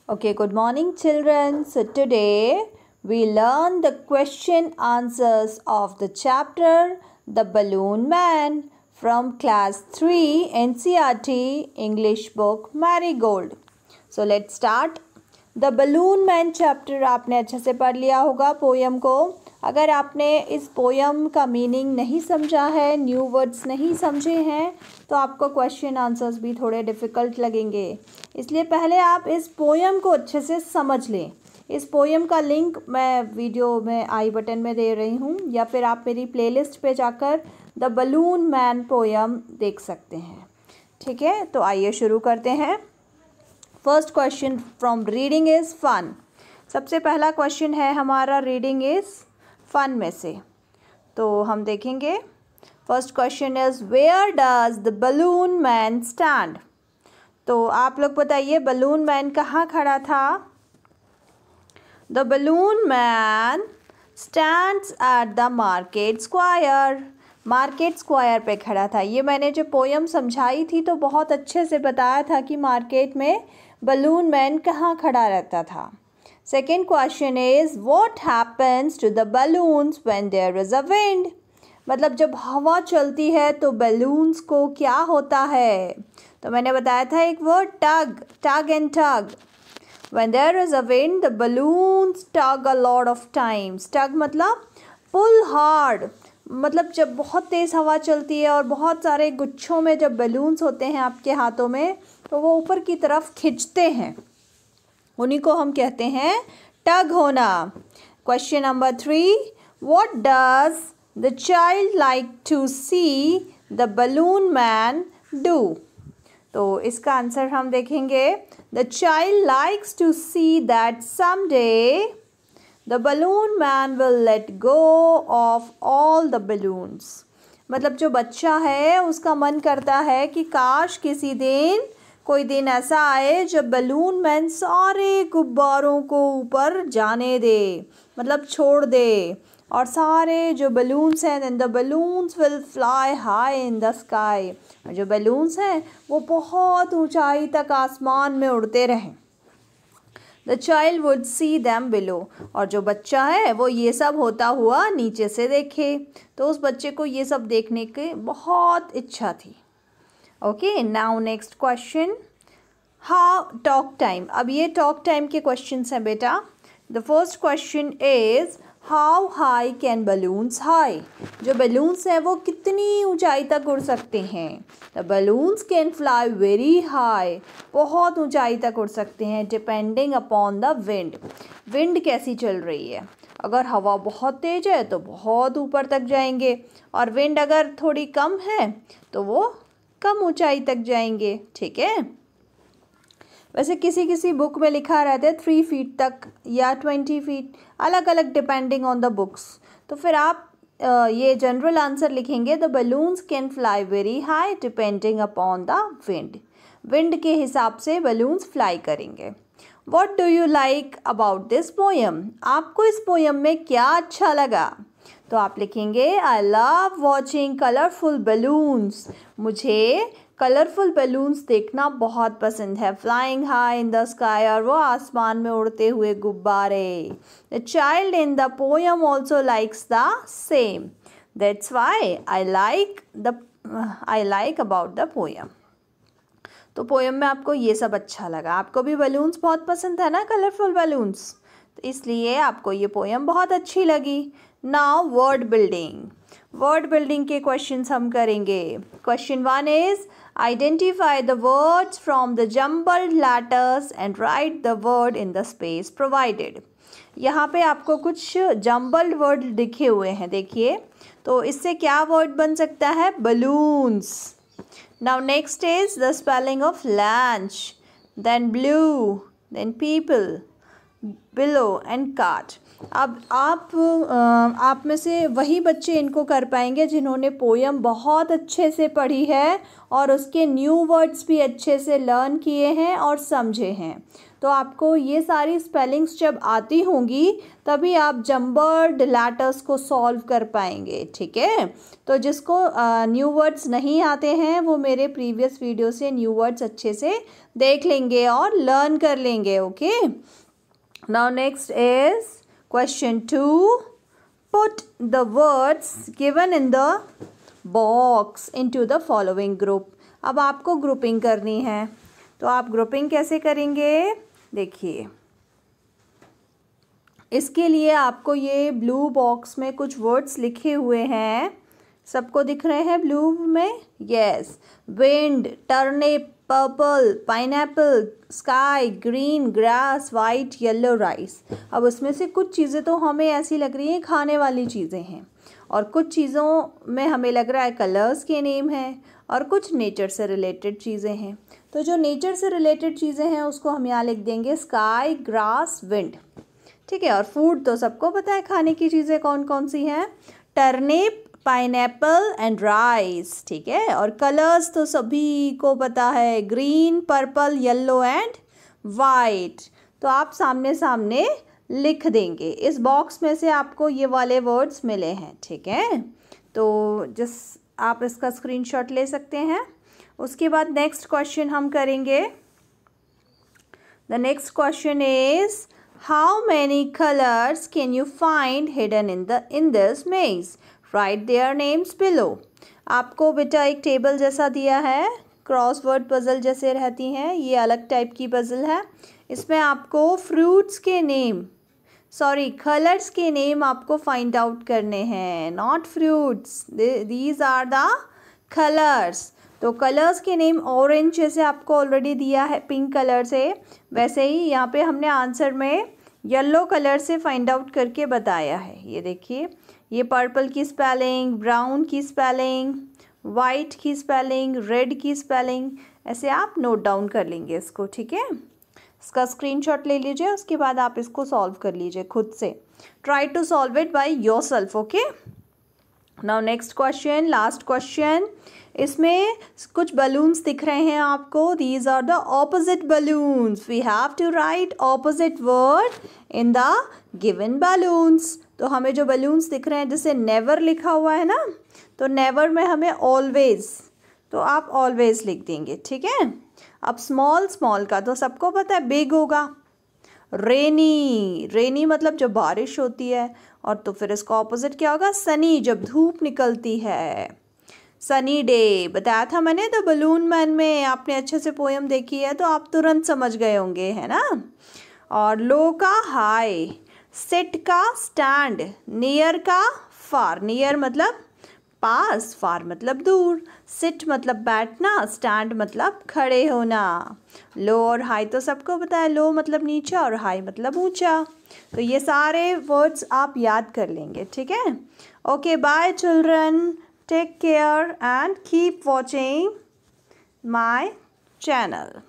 Okay, good morning children. So today we learn the question answers of the chapter The Balloon Man from class 3 NCERT English book Marigold. So let's start. The Balloon Man chapter आपने अच्छे से पढ़ लिया होगा poem को. अगर आपने इस पोयम का मीनिंग नहीं समझा है, न्यू वर्ड्स नहीं समझे हैं, तो आपको क्वेश्चन आंसर्स भी थोड़े डिफ़िकल्ट लगेंगे. इसलिए पहले आप इस पोयम को अच्छे से समझ लें. इस पोयम का लिंक मैं वीडियो में आई बटन में दे रही हूँ, या फिर आप मेरी प्लेलिस्ट पे जाकर द बलून मैन पोयम देख सकते हैं. ठीक है, तो आइए शुरू करते हैं. First question from reading is fun. सबसे पहला क्वेश्चन है हमारा रीडिंग इज़ फन में से. तो हम देखेंगे. First question is where does the balloon man stand. तो आप लोग बताइए बलून मैन कहाँ खड़ा था. The balloon man stands at the market square. Market square पे खड़ा था. ये मैंने जो पोयम समझाई थी तो बहुत अच्छे से बताया था कि मार्केट में बलून मैन कहाँ खड़ा रहता था. Second question is what happens to the balloons when there is a wind. मतलब जब हवा चलती है तो बलून्स को क्या होता है. तो मैंने बताया था एक word tug and tug. When there is a wind the balloons tug a lot of times. Tug मतलब पुल हार्ड. मतलब जब बहुत तेज़ हवा चलती है और बहुत सारे गुच्छों में जब बलून्स होते हैं आपके हाथों में, तो वो ऊपर की तरफ खिंचते हैं. उन्हीं को हम कहते हैं टग होना. Question number 3, what does the child like to see the balloon man do. तो इसका आंसर हम देखेंगे. The child likes to see that someday the balloon man will let go of all the balloons. मतलब जो बच्चा है उसका मन करता है कि काश किसी दिन कोई दिन ऐसा आए जब बलून मैन सारे गुब्बारों को ऊपर जाने दे, मतलब छोड़ दे, और सारे जो बलून्स हैं then the balloons will fly high in the sky. और जो बलून्स हैं वो बहुत ऊंचाई तक आसमान में उड़ते रहें. The child would see them below. और जो बच्चा है वो ये सब होता हुआ नीचे से देखे. तो उस बच्चे को ये सब देखने की बहुत इच्छा थी. Okay, now next question. How talk time. अब ये टॉक टाइम के क्वेश्चंस हैं बेटा. The first question is how high can balloons high. जो बलून्स हैं वो कितनी ऊंचाई तक उड़ सकते हैं. The balloons can fly very high. बहुत ऊंचाई तक उड़ सकते हैं depending upon the wind. Wind कैसी चल रही है. अगर हवा बहुत तेज है तो बहुत ऊपर तक जाएंगे, और विंड अगर थोड़ी कम है तो वो कम ऊंचाई तक जाएंगे. ठीक है. वैसे किसी किसी बुक में लिखा रहता है 3 फीट तक या 20 फीट, अलग अलग डिपेंडिंग ऑन द बुक्स. तो फिर आप ये जनरल आंसर लिखेंगे the balloons can fly very high depending upon the wind. Wind के हिसाब से बलून्स फ्लाई करेंगे. What do you like about this poem. आपको इस पोयम में क्या अच्छा लगा. तो आप लिखेंगे I love watching colourful balloons. मुझे कलरफुल बलून्स देखना बहुत पसंद है. Flying high in the sky. और वो आसमान में उड़ते हुए गुब्बारे. The child in the poem also likes the same. That's why I like about the poem. तो पोयम में आपको ये सब अच्छा लगा. आपको भी बलून्स बहुत पसंद है ना, कलरफुल बलून्स, तो इसलिए आपको ये पोयम बहुत अच्छी लगी. Now word building. Word building के क्वेश्चंस हम करेंगे. Question 1 is identify the words from the jumbled letters and right the word in the space provided. यहाँ पे आपको कुछ जम्बल्ड वर्ड लिखे हुए हैं, देखिए. तो इससे क्या वर्ड बन सकता है. Balloons. Now next is the spelling of lunch, then blue, then people, below and cart. अब आप में से वही बच्चे इनको कर पाएंगे जिन्होंने पोयम बहुत अच्छे से पढ़ी है और उसके न्यू वर्ड्स भी अच्छे से लर्न किए हैं और समझे हैं. तो आपको ये सारी स्पेलिंग्स जब आती होंगी तभी आप जम्बर्ड लेटर्स को सॉल्व कर पाएंगे, ठीक है। तो जिसको न्यू वर्ड्स नहीं आते हैं वो मेरे प्रीवियस वीडियो से न्यू वर्ड्स अच्छे से देख लेंगे और लर्न कर लेंगे, okay. Now next is question 2. Put the words given in the box into the following group. अब आपको ग्रुपिंग करनी है, तो आप ग्रुपिंग कैसे करेंगे देखिए। इसके लिए आपको ये ब्लू बॉक्स में कुछ वर्ड्स लिखे हुए हैं, सबको दिख रहे हैं ब्लू में? Yes. Wind, turnip, purple, pineapple, sky, green, grass, white, yellow, rice. अब उसमें से कुछ चीज़ें तो हमें ऐसी लग रही हैं खाने वाली चीज़ें हैं, और कुछ चीज़ों में हमें लग रहा है कलर्स के नेम हैं, और कुछ नेचर से रिलेटेड चीज़ें हैं। तो जो नेचर से रिलेटेड चीज़ें हैं उसको हम यहाँ लिख देंगे स्काई, ग्रास, विंड, ठीक है। और फूड तो सबको पता है खाने की चीज़ें कौन कौन सी हैं, टर्निप, पाइनएप्पल एंड राइस, ठीक है। और कलर्स तो सभी को पता है, green, purple, yellow and white. तो आप सामने सामने लिख देंगे। इस बॉक्स में से आपको ये वाले वर्ड्स मिले हैं, ठीक है। तो आप इसका स्क्रीनशॉट ले सकते हैं। उसके बाद नेक्स्ट क्वेश्चन हम करेंगे। The next question is how many colours can you find hidden in this मेज, राइट देयर नेम्स बिलो। आपको बेटा एक टेबल जैसा दिया है, क्रॉसवर्ड पजल जैसे रहती हैं, ये अलग टाइप की पजल है। इसमें आपको फ्रूट्स के नेम, कलर्स के नेम आपको फाइंड आउट करने हैं, not fruits, these are the colours. तो कलर्स के नेम ऑरेंज जैसे आपको ऑलरेडी दिया है पिंक कलर से, वैसे ही यहाँ पे हमने आंसर में येलो कलर से फाइंड आउट करके बताया है। ये देखिए, ये पर्पल की स्पेलिंग, ब्राउन की स्पेलिंग, वाइट की स्पेलिंग, रेड की स्पेलिंग, ऐसे आप नोट डाउन कर लेंगे इसको, ठीक है। इसका स्क्रीनशॉट ले लीजिए, उसके बाद आप इसको सॉल्व कर लीजिए खुद से। Try to solve it by yourself, okay. Now next question, last question. इसमें कुछ बलून्स दिख रहे हैं आपको, these are the opposite balloons. We have to write opposite word in the given balloons. तो हमें जो बलून्स दिख रहे हैं, जैसे नेवर लिखा हुआ है ना, तो नेवर में हमें ऑलवेज, तो आप ऑलवेज लिख देंगे, ठीक है। अब स्मॉल का तो सबको पता है बिग होगा। रेनी मतलब जब बारिश होती है, और तो फिर इसका ऑपोजिट क्या होगा, सनी, जब धूप निकलती है। सनी डे बताया था मैंने द बलून मैन में, आपने अच्छे से पोएम देखी है तो आप तुरंत समझ गए होंगे, है ना। और लो का हाई, सिट का स्टैंड, नियर का फार, नियर मतलब पास, फार मतलब दूर, सिट मतलब बैठना, स्टैंड मतलब खड़े होना। लो और हाई तो सबको पता है, लो मतलब नीचा और हाई मतलब ऊंचा। तो ये सारे वर्ड्स आप याद कर लेंगे, ठीक है। Okay, bye children, take care and keep watching my channel.